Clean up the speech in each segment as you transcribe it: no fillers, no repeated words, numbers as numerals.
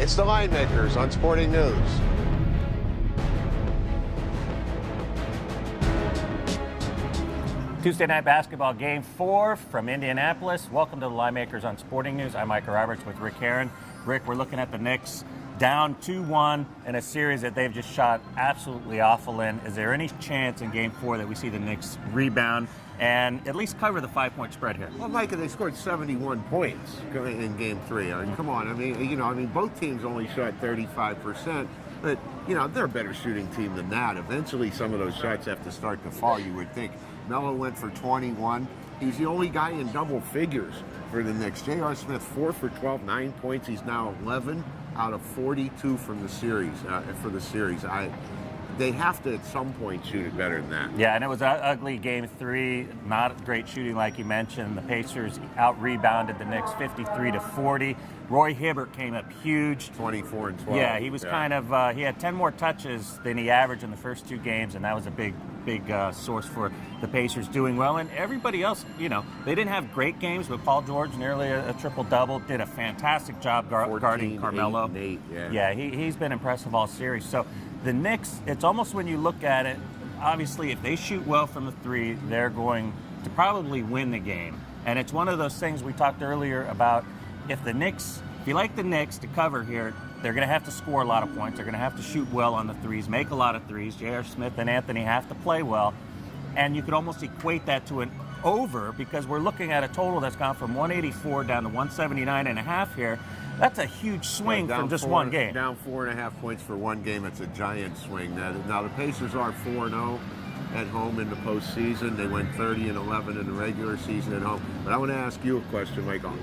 It's the Linemakers on Sporting News. Tuesday night basketball game 4 from Indianapolis. Welcome to the Linemakers on Sporting News. I'm Micah Roberts with Rick Herron. Rick, we're looking at the Knicks down 2-1 in a series that they've just shot absolutely awful in. Is there any chance in game 4 that we see the Knicks rebound and at least cover the 5-point spread here? Well, Micah, they scored 71 points in game 3. I mean, come on. I mean, both teams only shot 35%. But, they're a better shooting team than that. Eventually, some of those shots have to start to fall, you would think. Melo went for 21. He's the only guy in double figures for the Knicks. J.R. Smith, 4 for 12, 9 points. He's now 11 out of 42 from the series, They have to, at some point, shoot it better than that. Yeah, and it was an ugly game 3. Not great shooting, like you mentioned. The Pacers out-rebounded the Knicks 53-40. Roy Hibbert came up huge. 24 and 12. Yeah, he was kind of, he had 10 more touches than he averaged in the first 2 games, and that was a big source for the Pacers doing well. And everybody else, they didn't have great games, but Paul George, nearly a triple-double, did a fantastic job guarding Carmelo. 8, yeah, he's been impressive all series. So the Knicks, it's almost when you look at it, obviously if they shoot well from the 3, they're going to probably win the game. And it's one of those things we talked earlier about. If you like the Knicks to cover here, they're going to have to score a lot of points. They're going to have to shoot well on the 3s, make a lot of 3s. J.R. Smith and Anthony have to play well. And you could almost equate that to an over, because we're looking at a total that's gone from 184 down to 179.5 here. That's a huge swing from just one game. Down 4.5 points for one game. It's a giant swing. Now the Pacers are 4-0 at home in the postseason. They went 30-11 in the regular season at home. But I want to ask you a question, Michael.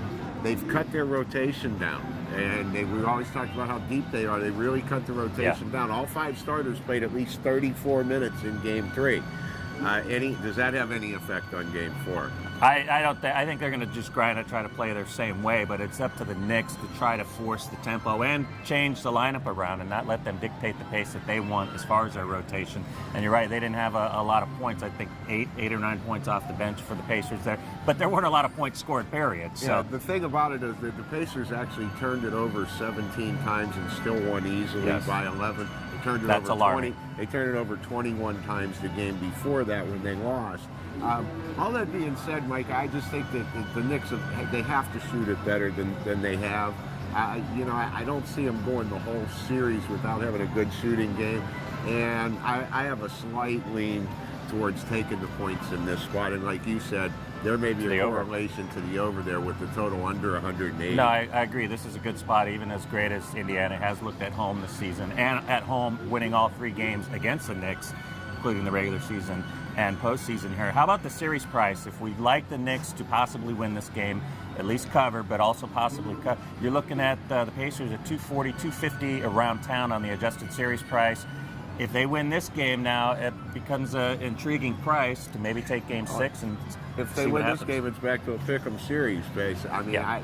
They've cut their rotation down, and we always talked about how deep they are. They really cut the rotation down. All 5 starters played at least 34 minutes in game 3. Does that have any effect on game 4? I don't think. I think they're going to just grind and try to play their same way, but it's up to the Knicks to try to force the tempo and change the lineup around and not let them dictate the pace that they want as far as their rotation. And you're right, they didn't have a lot of points. I think 8 or 9 points off the bench for the Pacers there, but there weren't a lot of points scored, period. So yeah, the thing about it is that the Pacers actually turned it over 17 times and still won easily by 11. They turned it That's over alarming. 20. They turned it over 21 times the game before that when they lost. All that being said, Mike, I just think that the Knicks they have to shoot it better than they have. I don't see them going the whole series without having a good shooting game, and I have a slight lean towards taking the points in this spot. And like you said, there may be a correlation to the over there with the total under 180. No, I agree. This is a good spot, even as great as Indiana has looked at home this season, and at home winning all 3 games against the Knicks, including the regular season and postseason here. How about the series price? If we'd like the Knicks to possibly win this game, at least cover, but also possibly cut, you're looking at the Pacers at 240, 250 around town on the adjusted series price. If they win this game now, it becomes an intriguing price to maybe take game 6 and if they win this game, it's back to a pick'em series base. I mean, I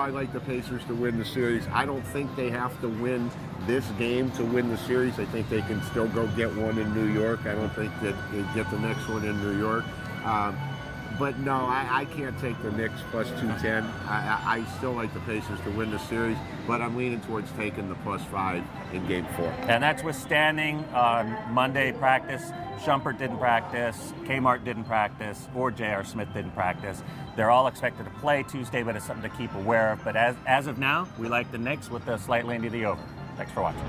like the Pacers to win the series. I don't think they have to win this game to win the series. I think they can still go get one in New York. I don't think that they get the next one in New York. But no, I can't take the Knicks plus 210. I still like the Pacers to win the series, but I'm leaning towards taking the plus 5 in game 4. And that's withstanding on Monday practice. Shumpert didn't practice, Kmart didn't practice, or J.R. Smith didn't practice. They're all expected to play Tuesday, but it's something to keep aware of. But as of now, we like the Knicks with a slight lean to the over. Thanks for watching.